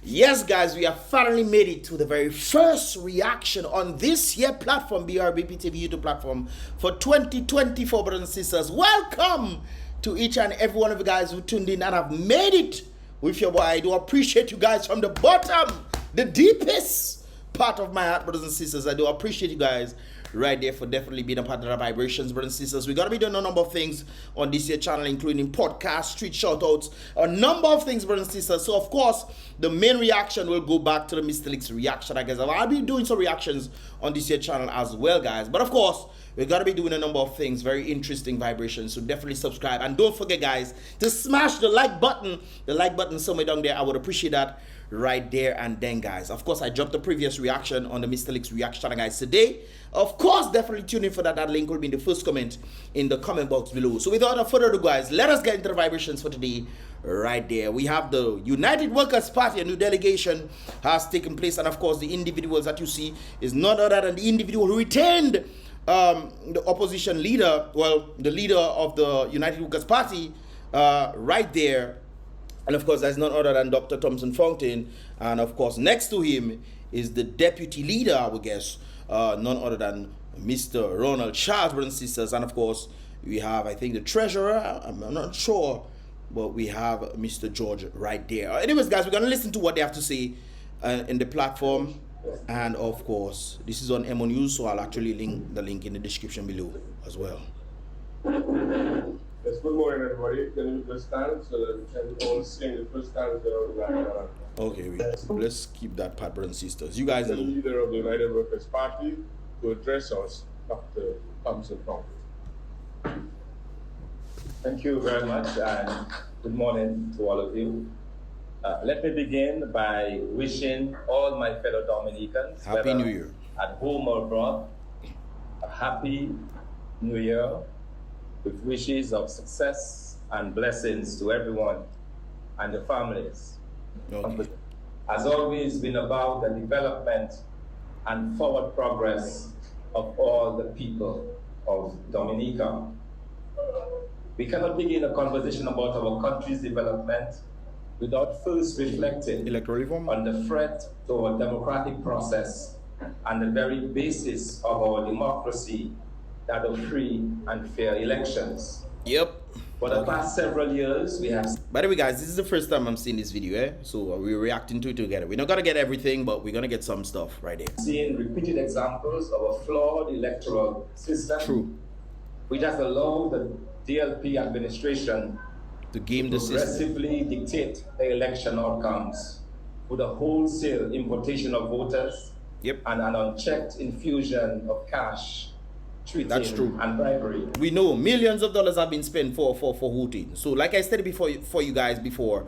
Yes, guys, we have finally made it to the very first reaction on this here platform, BrBpTV YouTube platform for 2024, brothers and sisters. Welcome to each and every one of you guys who tuned in and have made it with your boy. I do appreciate you guys from the bottom, the deepest part of my heart, brothers and sisters. I do appreciate you guys right there for definitely being a part of the vibrations, brothers and sisters. We're going to be doing a number of things on this here channel, including podcasts, street shoutouts, a number of things, brothers and sisters. So of course the main reaction will go back to the Mr. Leaks reaction, I guess. I'll be doing some reactions on this here channel as well, guys. But of course we're going to be doing a number of things, very interesting vibrations. So definitely subscribe, and don't forget, guys, to smash the like button somewhere down there. I would appreciate that right there and then, guys. Of course, I dropped the previous reaction on the Mr. Leaks reaction, guys, today. Of course, definitely tune in for that. That link will be in the first comment in the comment box below. So without further ado, guys, let us get into the vibrations for today right there. We have the United Workers Party, a new delegation has taken place, and of course the individuals that you see is none other than the individual who retained the opposition leader, well, the leader of the United Workers Party right there. And of course, that's none other than Dr. Thompson Fountain. And of course, next to him is the deputy leader, I would guess, none other than Mr. Ronald Charles, brothers and sisters. And of course, we have, I think, the treasurer. I'm not sure, but we have Mr. George right there. Anyways, guys, we're going to listen to what they have to say in the platform. And of course, this is on MO News, so I'll actually link the link in the description below as well. Yes, good morning, everybody. Can you just stand so that we can all sing the first stanza of the National Anthem? Okay, let's keep that part, brothers and sisters. You guys the know. leader of the United Workers Party to address us, Dr. Thompson Fountain. Thank you very much, and good morning to all of you. Let me begin by wishing all my fellow Dominicans, Happy New Year, at home or abroad, a happy New Year, with wishes of success and blessings to everyone and the families. Okay. Has always been about the development and forward progress of all the people of Dominica. We cannot begin a conversation about our country's development without first reflecting on the threat to our democratic process and the very basis of our democracy, that of free and fair elections. Yep. For the past several years, we have... By the way, guys, this is the first time I'm seeing this video, eh? So we're reacting to it together. We're not going to get everything, but we're going to get some stuff right there. Seeing repeated examples of a flawed electoral system. True. Which has allowed the DLP administration to game the system, progressively dictate the election outcomes with a wholesale importation of voters. Yep. And an unchecked infusion of cash, treating, that's true, and bribery. We know millions of dollars have been spent for voting. So like I said before, for you guys before,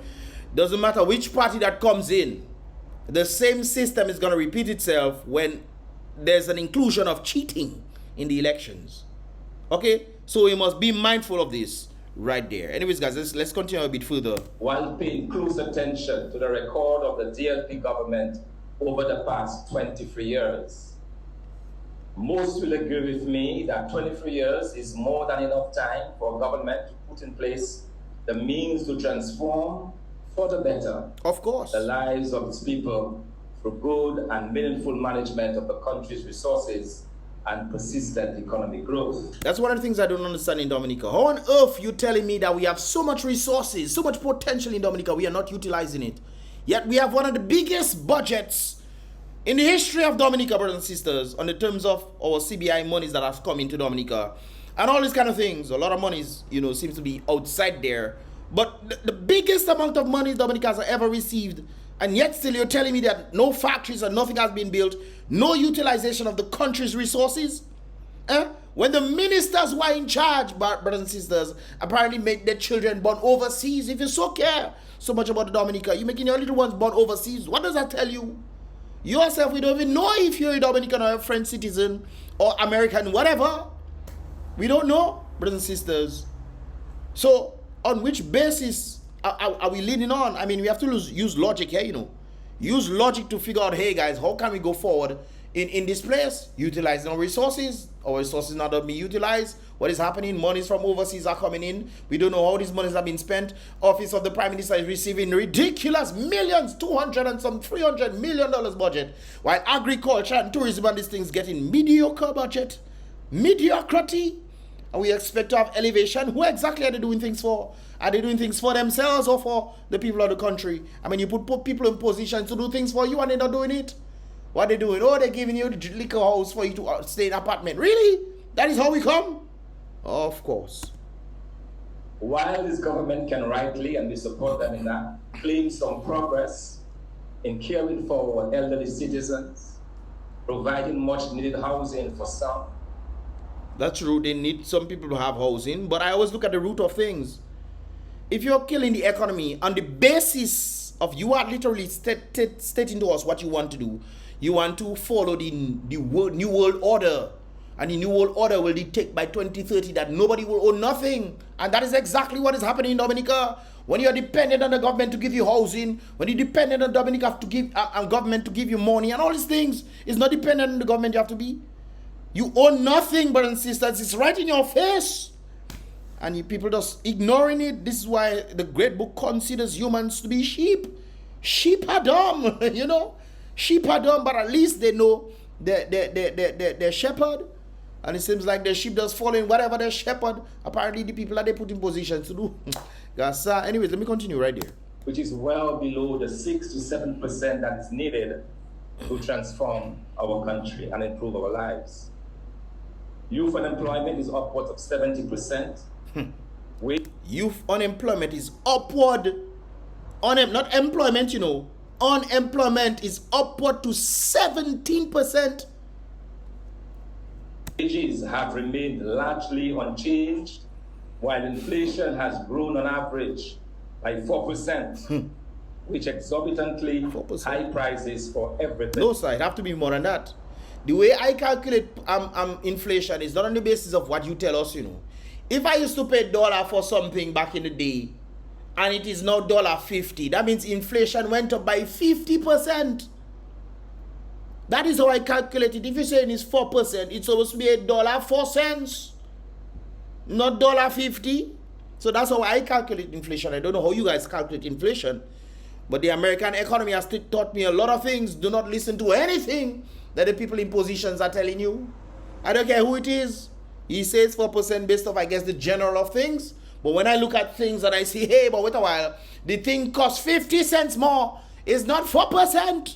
doesn't matter which party that comes in, the same system is going to repeat itself when there's an inclusion of cheating in the elections. Okay, so we must be mindful of this right there. Anyways, guys, let's continue a bit further. While paying close attention to the record of the DLP government over the past 23 years. Most will agree with me that 23 years is more than enough time for a government to put in place the means to transform for the better, of course, the lives of its people through good and meaningful management of the country's resources and persistent economic growth. That's one of the things I don't understand in Dominica. How on earth you telling me that we have so much resources, so much potential in Dominica, we are not utilizing it? Yet we have one of the biggest budgets in the history of Dominica, brothers and sisters, on the terms of our CBI monies that have come into Dominica and all these kind of things. A lot of monies, you know, seems to be outside there. But the biggest amount of money Dominica has ever received, and yet still you're telling me that no factories and nothing has been built, no utilization of the country's resources? When the ministers who are in charge, brothers and sisters, apparently make their children born overseas. If you so care so much about the Dominica, you're making your little ones born overseas. What does that tell you? Yourself, we don't even know if you're a Dominican or a French citizen or American, whatever. We don't know, brothers and sisters. So, on which basis are we leaning on? I mean, we have to use logic here, you know. Use logic to figure out, hey guys, how can we go forward in this place, utilizing our resources. Our resources not being utilized. What is happening? Monies from overseas are coming in. We don't know how these monies have been spent. Office of the Prime Minister is receiving ridiculous millions, 200 and some $300 million budget, while agriculture and tourism and these things getting mediocre budget, mediocrity, and we expect to have elevation. Who exactly are they doing things for? Are they doing things for themselves or for the people of the country? I mean, you put people in positions to do things for you and they're not doing it. What are they doing? Oh, they're giving you the liquor house for you to stay in an apartment. Really? That is how we come? Of course. While this government can rightly, and we support them in that, claim some progress in caring for our elderly citizens, providing much needed housing for some. That's true. They need some people to have housing, but I always look at the root of things. If you're killing the economy on the basis of you are literally stating to us what you want to do, you want to follow the New World Order, and the New World Order will dictate by 2030 that nobody will own nothing. And that is exactly what is happening in Dominica. When you're dependent on the government to give you housing, when you're dependent on Dominica to give government to give you money and all these things, it's not dependent on the government you have to be. You own nothing, brothers and sisters. It's right in your face. And you people just ignoring it. This is why the great book considers humans to be sheep. Sheep are dumb, you know. Sheep are dumb, but at least they know their shepherd. And it seems like the sheep does follow in whatever their shepherd, apparently the people that they put in position to do. Guys, anyways, let me continue right there. Which is well below the 6 to 7% that is needed to transform our country and improve our lives. Youth unemployment is upwards of 70%. Youth unemployment is upward. Not employment, you know. Unemployment is upward to 17%. Wages have remained largely unchanged, while inflation has grown on average by 4%, which exorbitantly 4%. High prices for everything. No, sir, it have to be more than that. The way I calculate inflation is not on the basis of what you tell us, you know. If I used to pay $1 for something back in the day, and it is now $1.50, that means inflation went up by 50%. That is how I calculate it. If you're saying it's 4%, it's supposed to be $1.04, not $1.50. So that's how I calculate inflation. I don't know how you guys calculate inflation, but the American economy has taught me a lot of things. Do not listen to anything that the people in positions are telling you. I don't care who it is. He says 4% based off, I guess, the general of things. But when I look at things and I see, hey, but wait a while, the thing costs 50 cents more. It's not 4%.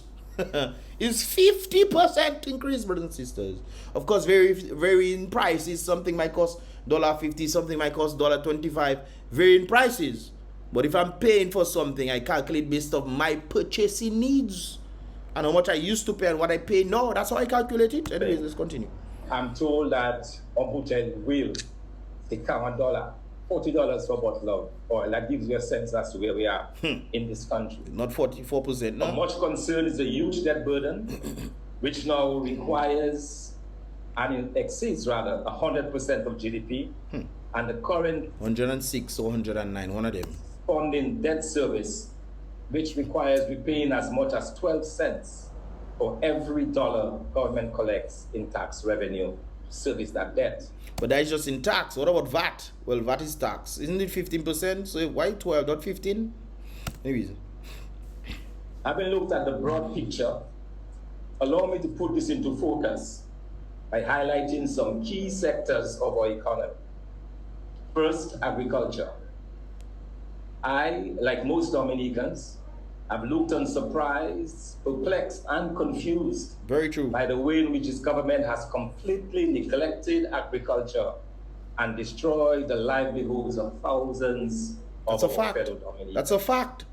It's 50% increase, brothers and sisters. Of course, varying prices. Something might cost $1.50, something might cost $1.25. Varying prices. But if I'm paying for something, I calculate based off my purchasing needs and how much I used to pay and what I pay now. That's how I calculate it. Anyways, let's continue. I'm told that Ombudsman will take $1, $40 for a bottle of oil. That gives you a sense as to where we are in this country. Not 44%, no? Of much concern is the huge debt burden, which now requires and exceeds rather 100% of GDP, and the current 106 or 109, one of them. Funding debt service, which requires repaying as much as 12 cents for every dollar government collects in tax revenue to service that debt. But that is just in tax. What about VAT? Well, VAT is tax. Isn't it 15%? So why 12, not 15? Anyways. Having looked at the broad picture, allow me to put this into focus by highlighting some key sectors of our economy. First, agriculture. I, like most Dominicans, have looked unsurprised, perplexed, and confused. Very true. By the way in which this government has completely neglected agriculture and destroyed the livelihoods of thousands of our fellow Dominicans. That's a fact.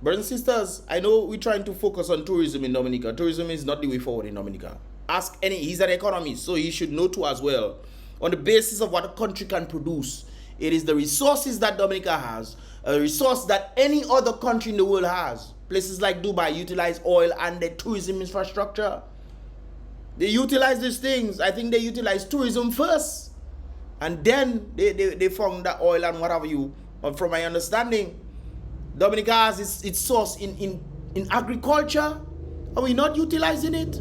Brothers and sisters, I know we're trying to focus on tourism in Dominica. Tourism is not the way forward in Dominica. Ask any, he's an economist, so he should know too as well. On the basis of what a country can produce, it is the resources that Dominica has, a resource that any other country in the world has. Places like Dubai utilize oil and the tourism infrastructure. They utilize these things. I think they utilize tourism first. And then they found the oil and whatever you. But from my understanding, Dominica has its source in agriculture. Are we not utilizing it?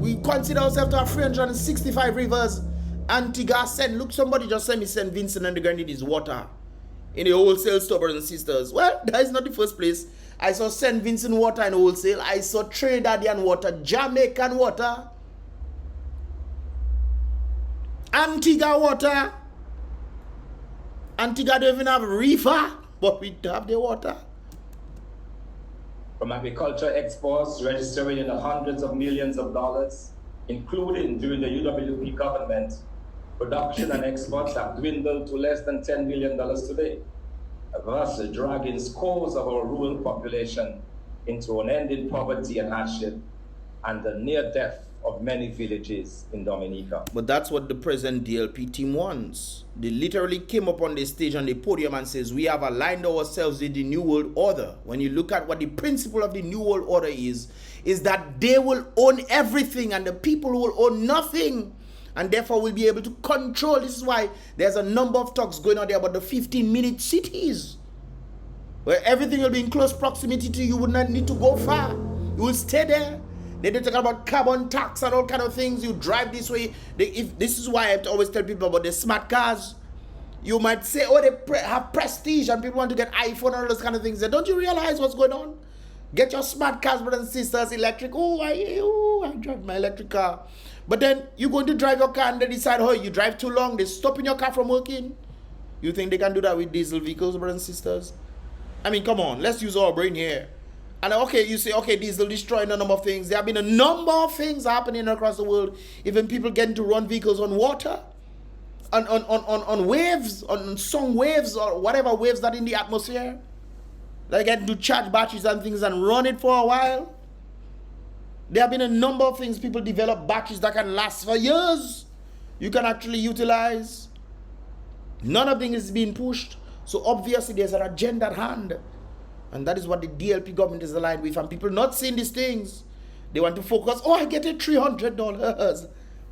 We consider ourselves to have 365 rivers. Antigua sent, look, somebody just sent me St. Vincent and the Grenadines is water in the wholesale store, brothers and sisters. Well, that is not the first place. I saw St. Vincent water in wholesale. I saw Trinidadian water, Jamaican water, Antigua water. Antigua don't even have a river, but we have the water. From agriculture exports registering in the hundreds of millions of dollars, including during the UWP government, production and exports have dwindled to less than $10 million today, thus dragging scores of our rural population into unending poverty and hardship and the near death of many villages in Dominica. But that's what the present DLP team wants. They literally came up on the stage on the podium and says, we have aligned ourselves with the New World Order. When you look at what the principle of the New World Order is that they will own everything and the people will own nothing, and therefore will be able to control. This is why there's a number of talks going on there about the 15-minute cities, where everything will be in close proximity to you. You would not need to go far. You will stay there. They talk about carbon tax and all kind of things. You drive this way. This is why I have to always tell people about the smart cars. You might say, oh, they have prestige and people want to get iPhone and all those kind of things. Don't you realize what's going on? Get your smart cars, brothers and sisters, electric. Oh, I drive my electric car. But then you're going to drive your car and they decide, oh, you drive too long. They're stopping your car from working. You think they can do that with diesel vehicles, brothers and sisters? I mean, come on. Let's use our brain here. And okay, you say, okay, diesel destroying a number of things. There have been a number of things happening across the world. Even people getting to run vehicles on water, on waves, on some waves or whatever waves that in the atmosphere. They're getting to charge batteries and things and run it for a while. There have been a number of things. People develop batteries that can last for years. You can actually utilize. None of them is being pushed. So obviously there's an agenda at hand. And that is what the DLP government is aligned with. And people not seeing these things. They want to focus, oh, I get it $300.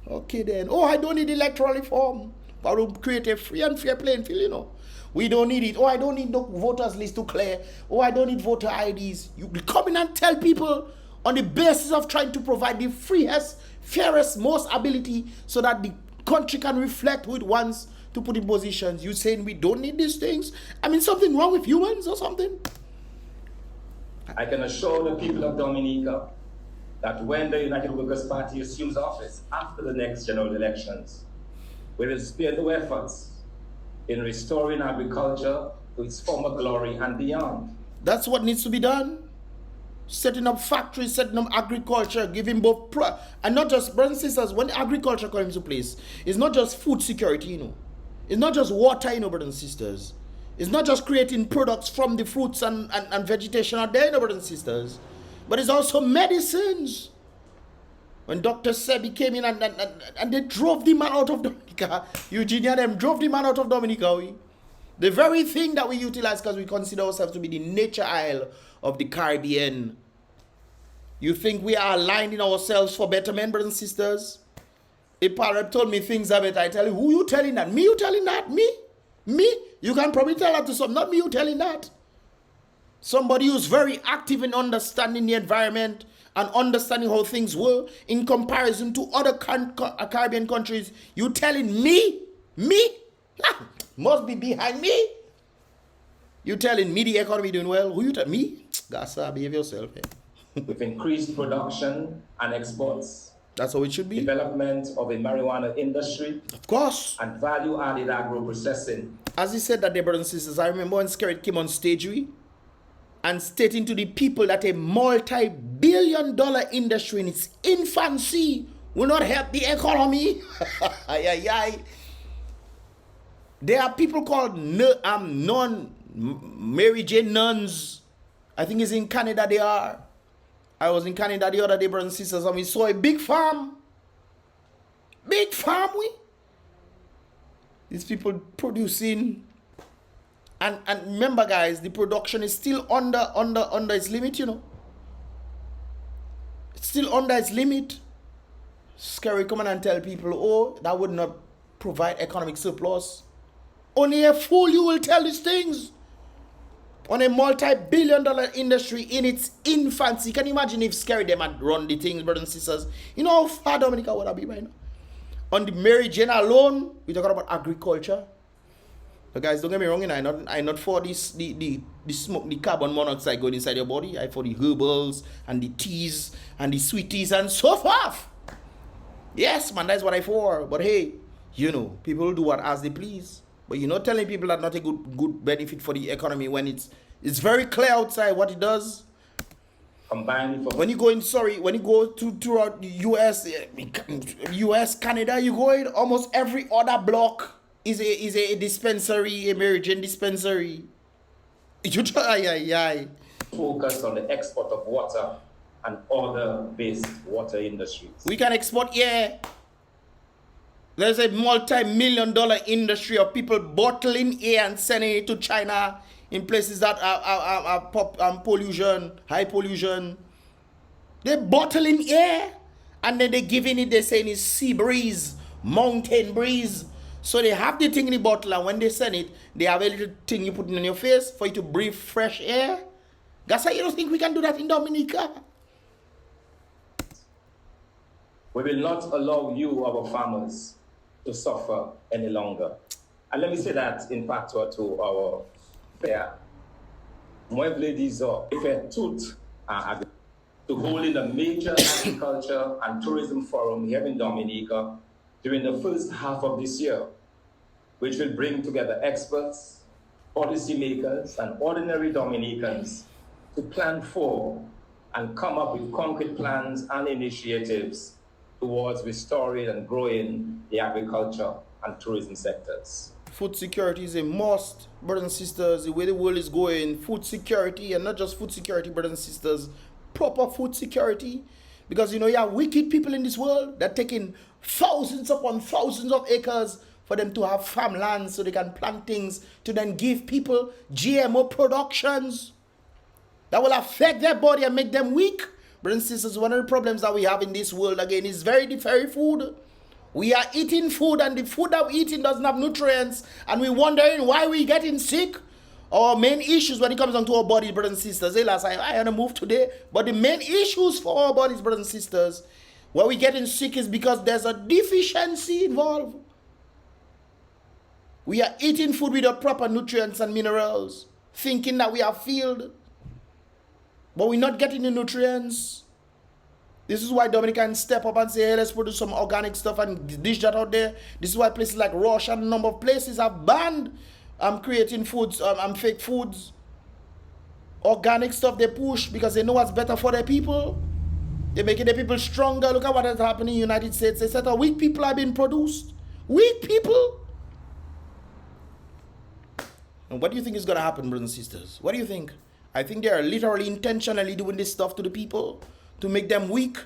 Okay then. Oh, I don't need electoral reform. I will create a free and fair playing field, you know. We don't need it. Oh, I don't need no voters list to clear. Oh, I don't need voter IDs. You come in and tell people on the basis of trying to provide the freest, fairest, most ability so that the country can reflect who it wants to put in positions. You saying we don't need these things? I mean, something wrong with humans or something? I can assure the people of Dominica that when the United Workers' Party assumes office after the next general elections, we will spare no efforts in restoring agriculture to its former glory and beyond. That's what needs to be done. Setting up factories, setting up agriculture, giving both and not just, brothers and sisters, when agriculture comes into place, it's not just food security, you know. It's not just water, you know, brothers and sisters. It's not just creating products from the fruits and vegetation out there, you know, brothers and sisters. But it's also medicines. When Dr. Sebi came in and they drove the man out of Dominica, Eugenia, them drove the man out of Dominica. The very thing that we utilize because we consider ourselves to be the nature isle of the Caribbean. You think we are aligning ourselves for betterment, brothers and sisters? A parrot told me things are better. I tell you, who you telling that? Me you telling that? Me? Me? You can probably tell that to some, not me you telling that. Somebody who's very active in understanding the environment and understanding how things were in comparison to other Caribbean countries. You telling me? Me? Must be behind me. You telling me the economy doing well? Who you tell me? Gasa, behave yourself. With increased production and exports. That's how it should be. Development of a marijuana industry. Of course. And value-added agro-processing. As he said that, brothers and sisters, I remember when Skerrit came on stage and stating to the people that a multi-billion-dollar industry in its infancy will not help the economy. There are people called Mary Jane nuns. I think it's in Canada they are. I was in Canada the other day, brothers and sisters, and we saw a big farm. Big farm, These people producing. And remember, guys, the production is still under its limit, you know. It's still under its limit. Scary come on and tell people, oh, that would not provide economic surplus. Only a fool you will tell these things. on a multi-billion-dollar industry in its infancy. Can you imagine if Scary them had run the things, brothers and sisters? You know how far Dominica would have been right now? On the Mary Jane alone, we're talking about agriculture. But guys, don't get me wrong, I'm not for this the smoke, the carbon monoxide going inside your body. I for the herbals and the teas and the sweeties and so forth. Yes, man, that's what I for. But hey, you know, people do what as they please. But you're not telling people that not a good benefit for the economy when it's very clear outside what it does. When you go throughout the US, Canada, you go in almost every other block is a dispensary, a Mary Jane dispensary. Focus on the export of water and other based water industries. We can export, yeah. There's a multi-million-dollar industry of people bottling air and sending it to China in places that are pollution, high pollution. They're bottling air and then they're giving it, they're saying it's sea breeze, mountain breeze. So they have the thing in the bottle, and when they send it, they have a little thing you put in your face for you to breathe fresh air. That's why you don't think we can do that in Dominica? We will not allow you, our farmers, to suffer any longer. And let me say that in patois to our fair. Moi vle dizo, fait tout to holding a major agriculture and tourism forum here in Dominica during the first half of this year, which will bring together experts, policymakers, and ordinary Dominicans to plan for and come up with concrete plans and initiatives towards restoring and growing the agriculture and tourism sectors. Food security is a must, brothers and sisters. The way the world is going, food security, and not just food security, brothers and sisters, proper food security. Because, you know, you have wicked people in this world that are taking thousands upon thousands of acres for them to have farmland so they can plant things to then give people GMO productions that will affect their body and make them weak. Brothers and sisters, one of the problems that we have in this world, again, is very food. We are eating food, and the food that we're eating doesn't have nutrients, and we're wondering why we're getting sick. Our main issues when it comes down to our bodies, brothers and sisters, I had to move today, but the main issues for our bodies, brothers and sisters, why we're getting sick is because there's a deficiency involved. We are eating food without proper nutrients and minerals, thinking that we are filled, but we're not getting the nutrients. This is why Dominicans step up and say, hey, let's produce some organic stuff and dish that out there. This is why places like Russia and a number of places have banned creating foods, fake foods. Organic stuff they push because they know what's better for their people. They're making their people stronger. Look at what has happened in the United States. They said weak people are being produced. Weak people. And what do you think is going to happen, brothers and sisters? What do you think? I think they are literally intentionally doing this stuff to the people to make them weak.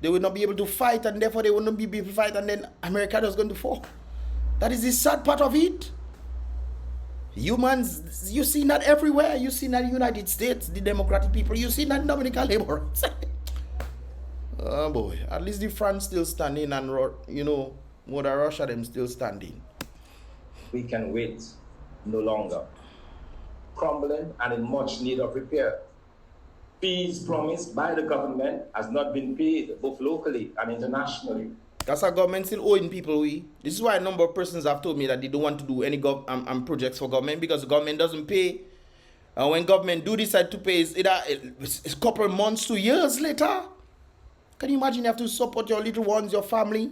They will not be able to fight, and therefore they will not be able to fight, and then America is going to fall. That is the sad part of it. Humans, you see that everywhere. You see that in the United States, the Democratic people. You see that in Dominican labor. Oh boy, at least the France still standing, and you know, Mother Russia them still standing. We can wait no longer. Crumbling and in much need of repair. Fees promised by the government has not been paid, both locally and internationally. That's our government still owing people. This is why a number of persons have told me that they don't want to do any projects for government because the government doesn't pay. And when government do decide to pay, it's a couple of months to years later. Can you imagine you have to support your little ones, your family,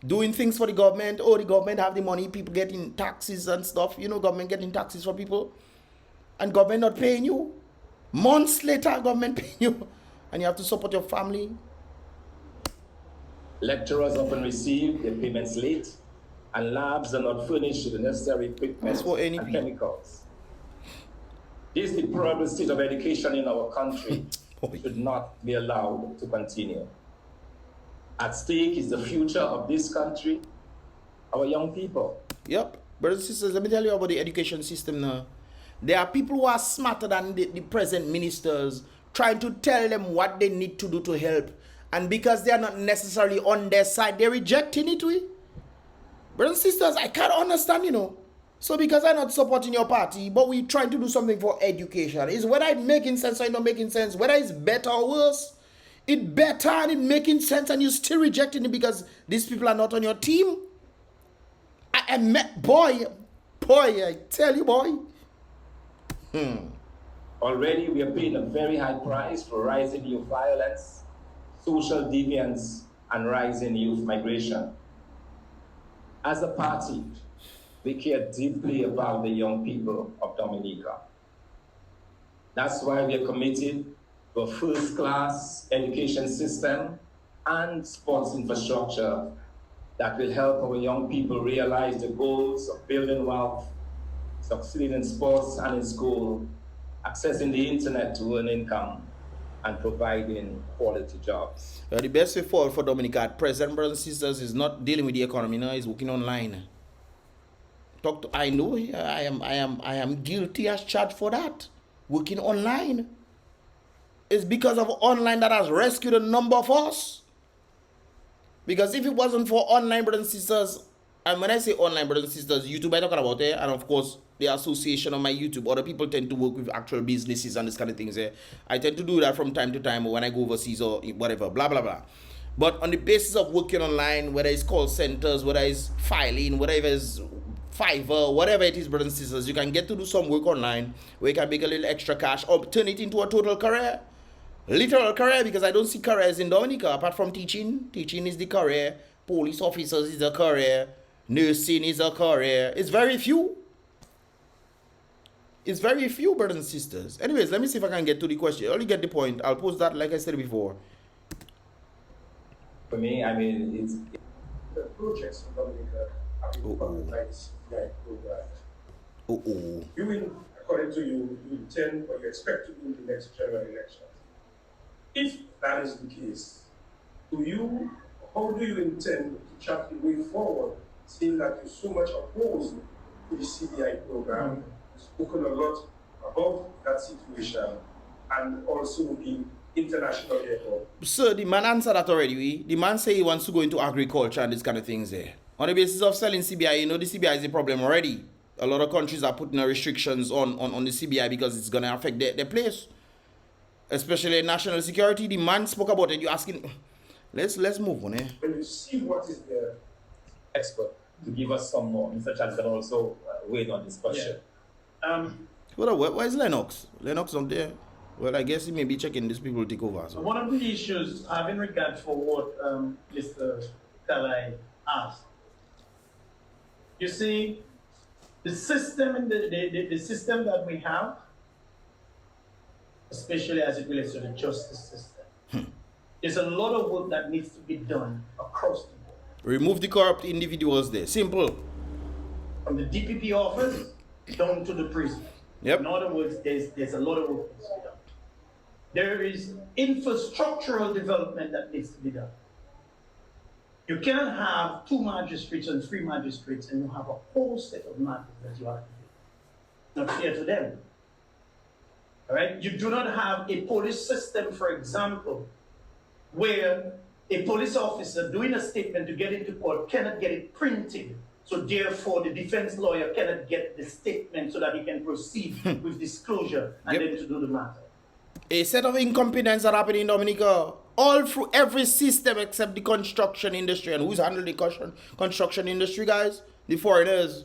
doing things for the government? Oh, the government have the money, people getting taxes and stuff. You know, government getting taxes for people. And government not paying you. Months later, government paying you. And you have to support your family. Lecturers often receive their payments late, and labs are not furnished with the necessary equipment and chemicals. This deplorable state of education in our country should not be allowed to continue. At stake is the future of this country, our young people. Yep. Brothers and sisters, let me tell you about the education system now. There are people who are smarter than the present ministers trying to tell them what they need to do to help. And because they are not necessarily on their side, they're rejecting it. Brothers and sisters, I can't understand, you know. So because I'm not supporting your party, but we trying to do something for education. Is whether it's making sense or it's not making sense, whether it's better or worse, it better and it making sense and you still rejecting it because these people are not on your team. I met boy, I tell you, boy. Already we are paying a very high price for rising youth violence, social deviance, and rising youth migration. As a party, we care deeply about the young people of Dominica. That's why we are committed to a first-class education system and sports infrastructure that will help our young people realize the goals of building wealth, succeeding in sports and in school, accessing the internet to earn income, and providing quality jobs. The best way forward for Dominica at present, brothers and sisters, is not dealing with the economy now, is working online. I know I am guilty as charged for that. Working online. It's because of online that has rescued a number of us. Because if it wasn't for online, brothers and sisters, and when I say online, brothers and sisters, YouTube I talking about it, and of course the association of my YouTube, other people tend to work with actual businesses and this kind of things. I tend to do that from time to time when I go overseas or whatever, blah blah blah. But on the basis of working online, whether it's call centers, whether it's filing, whatever it's Fiverr, whatever it is, brothers and sisters, you can get to do some work online where you can make a little extra cash or turn it into a total career. Literal career, because I don't see careers in Dominica apart from teaching. Teaching is the career. Police officers is a career. Nursing is a career. It's very few. It's very few, brothers and sisters. Anyways, let me see if I can get to the question. You only get the point. I'll post that like I said before. For me, I mean, it's The projects in Dominica have been funded by the CBI program. You, according to you intend or you expect to win the next general election. If that is the case, how do you intend to chart the way forward, seeing that you're so much opposed to the CBI program? You've spoken a lot about that situation and also the international airport. So the man answered that already. The man say he wants to go into agriculture and these kind of things there. On the basis of selling CBI, you know the CBI is a problem already. A lot of countries are putting restrictions on the CBI because it's going to affect their place. Especially national security. The man spoke about it. You're asking, let's move on. When you see what is the expert to give us some more. Mr. Chad can also weigh on this question. Yeah. Where is Lennox? Lennox not there. Well, I guess he may be checking these people to take over. So. One of the issues, having regard for what Mr. Kalai asked, you see, the system in the system that we have, especially as it relates to the justice system, there's a lot of work that needs to be done across the board. Remove the corrupt individuals there. Simple. From the DPP office down to the prison. Yep. In other words, there's a lot of work that needs to be done. There is infrastructural development that needs to be done. You cannot have 2 magistrates and 3 magistrates and you have a whole set of matters that you have to do. Not fair to them. All right? You do not have a police system, for example, where a police officer doing a statement to get into court cannot get it printed. So therefore, the defense lawyer cannot get the statement so that he can proceed with disclosure and then to do the matter. A set of incompetence that happened in Dominica all through every system except the construction industry. And who's handling the construction industry, guys? The foreigners.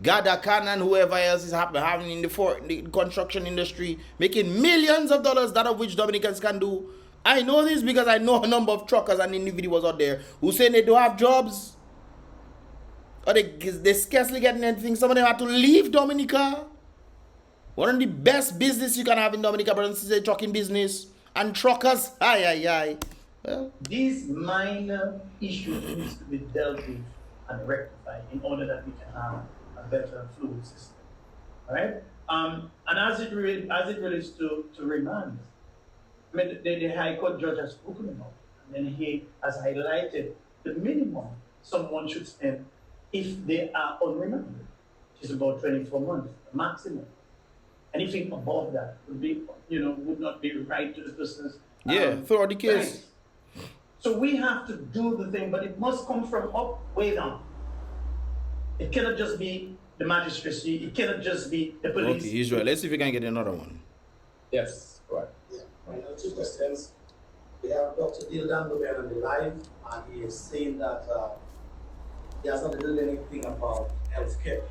Gada Khan and whoever else is having in the construction industry, making millions of dollars, that of which Dominicans can do. I know this because I know a number of truckers and individuals out there who say they don't have jobs. Or they scarcely getting anything. Some of them have to leave Dominica. One of the best business you can have in Dominica, brothers, is a trucking business. And truckers, well, these minor issues need to be dealt with and rectified in order that we can have a better fluid system. All right? And as it relates to remand, I mean, the High Court judge has spoken about it. And then he has highlighted the minimum someone should spend if they are on remand, which is about 24 months, maximum. Anything above that would be, would not be right to the person's. Throughout the case. Right. So we have to do the thing, but it must come from up, way down. It cannot just be the magistrates. It cannot just be the police. Okay, Israel. Let's see if we can get another one. Yes, right. Yeah. Two questions. We have Dr. Dildan Lumen on the live, and he is saying that he has not done anything about healthcare.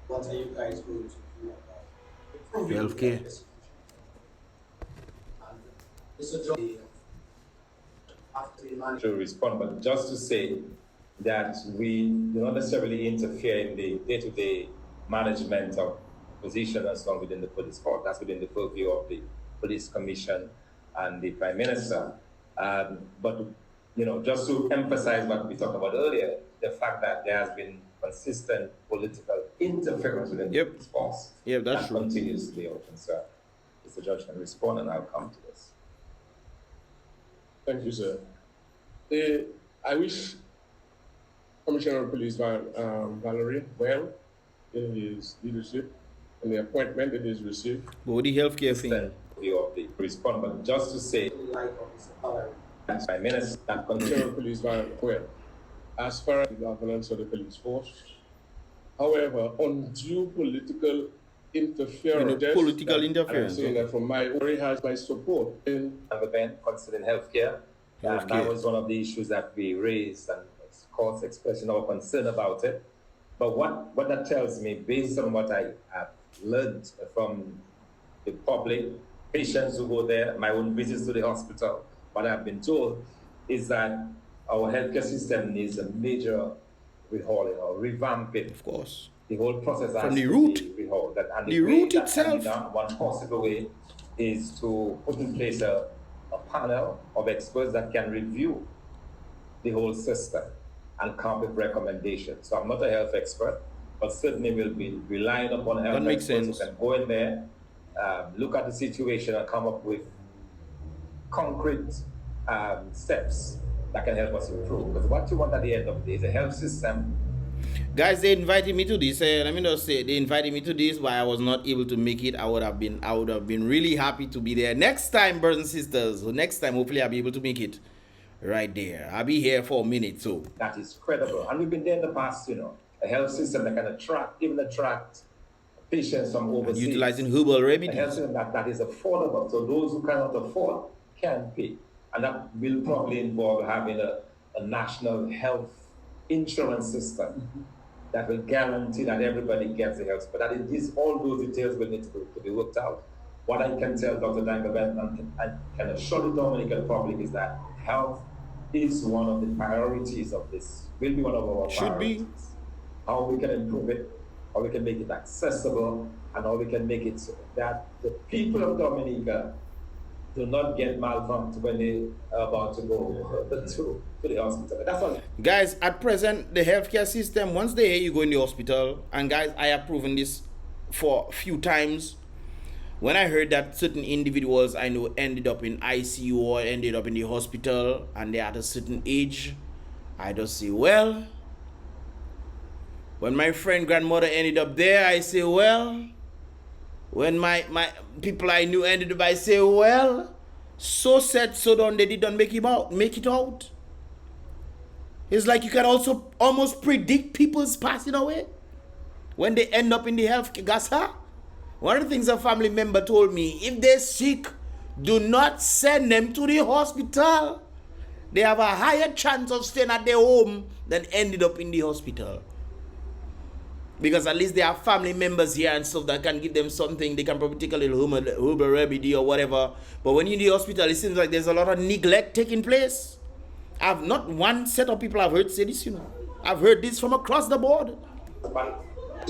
What are you guys going to do about improving Healthcare. And Mr. John, after the man To respond, but just to say that we do not necessarily interfere in the day-to-day management of position and so on within the police force. That's within the purview of the police commission and the prime minister. But just to emphasize what we talked about earlier, the fact that there has been consistent political interference within the police force. Yeah, that's true. Continues to be our concern. Mr. Judge can respond, and I'll come to this. Thank you, sir. I wish Commissioner of Police Valerie well in his leadership and the appointment that he's received. But what the healthcare thing? View of the respond, but just to say, Prime Minister, that Commissioner of Police Valerie well, as far as the governance of the police force. However, undue political interference. Political interference. I'm saying that from my worry has my support in event concerning healthcare. That was one of the issues that we raised and of course expressing our concern about it. But what that tells me, based on what I have learned from the public, patients who go there, my own visits to the hospital, what I've been told is that our healthcare system needs a major overhauling or revamping. Of course. The whole process from the root. Rehauled. And the root itself. One possible way is to put in place a panel of experts that can review the whole system and come up with recommendations. So I'm not a health expert, but certainly will be relying upon health experts who can go in there, look at the situation and come up with concrete steps that can help us improve. Because what you want at the end of the day is a health system. Guys, they invited me to this. Let me just say, they invited me to this, but I was not able to make it. I would have been really happy to be there next time, brothers and sisters. So next time, hopefully, I'll be able to make it right there. I'll be here for a minute, so that is credible. And we've been there in the past, a health system that can attract patients from overseas. And utilizing herbal remedies. A health system that is affordable, so those who cannot afford can pay. And that will probably involve having a national health insurance system that will guarantee that everybody gets the health. But that is all those details will need to be worked out. What I can tell Dr. Dangaben and I can assure the Dominican public is that health is one of the priorities of this, will be one of our priorities. How we can improve it, how we can make it accessible, and how we can make it so that the people of Dominica do not get malfunctioned when they are about to go to the hospital. That's all. Guys, at present, the healthcare system, once they hear you go in the hospital, and guys, I have proven this for a few times. When I heard that certain individuals I know ended up in ICU or ended up in the hospital and they're at a certain age, I just say, well, when my friend grandmother ended up there, I say, well, when my people I knew ended up, I say, well, so said, so done, they didn't make it out. It's like you can also almost predict people's passing away when they end up in the healthcare. Gasa? One of the things a family member told me, if they're sick, do not send them to the hospital. They have a higher chance of staying at their home than ended up in the hospital. Because at least they have family members here and stuff that can give them something. They can probably take a little herbal remedy or whatever. But when you're in the hospital, it seems like there's a lot of neglect taking place. I've not one set of people I've heard say this, I've heard this from across the board.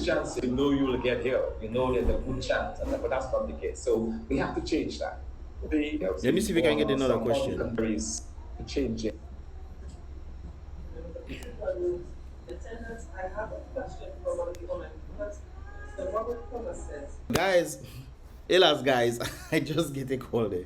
Chance you know you will get here, there's a good chance, but that's not the case. So we have to change that. Let me see if we can get another question. To change it. Attendants, I have a question for one of the women because Mr. Robert Thomas says. Guys, Elas guys, I just get a call there.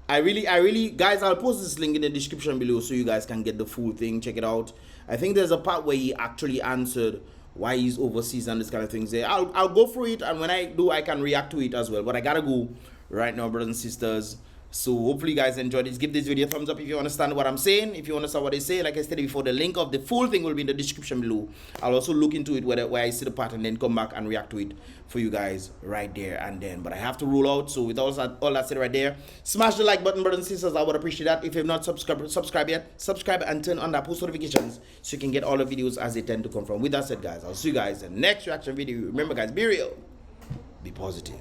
I really, guys, I'll post this link in the description below so you guys can get the full thing. Check it out. I think there's a part where he actually answered why he's overseas and this kind of things there. I'll go through it, and when I do, I can react to it as well. But I gotta go right now, brothers and sisters. So hopefully you guys enjoyed this. Give this video a thumbs up if you understand what I'm saying. If you understand what they say, like I said before, the link of the full thing will be in the description below. I'll also look into it where I see the part and then come back and react to it for you guys right there and then. But I have to roll out. So with all that said right there, smash the like button, brothers and sisters. I would appreciate that. If you have not subscribed yet, subscribe and turn on that post notifications so you can get all the videos as they tend to come from. With that said, guys, I'll see you guys in the next reaction video. Remember, guys, be real, be positive.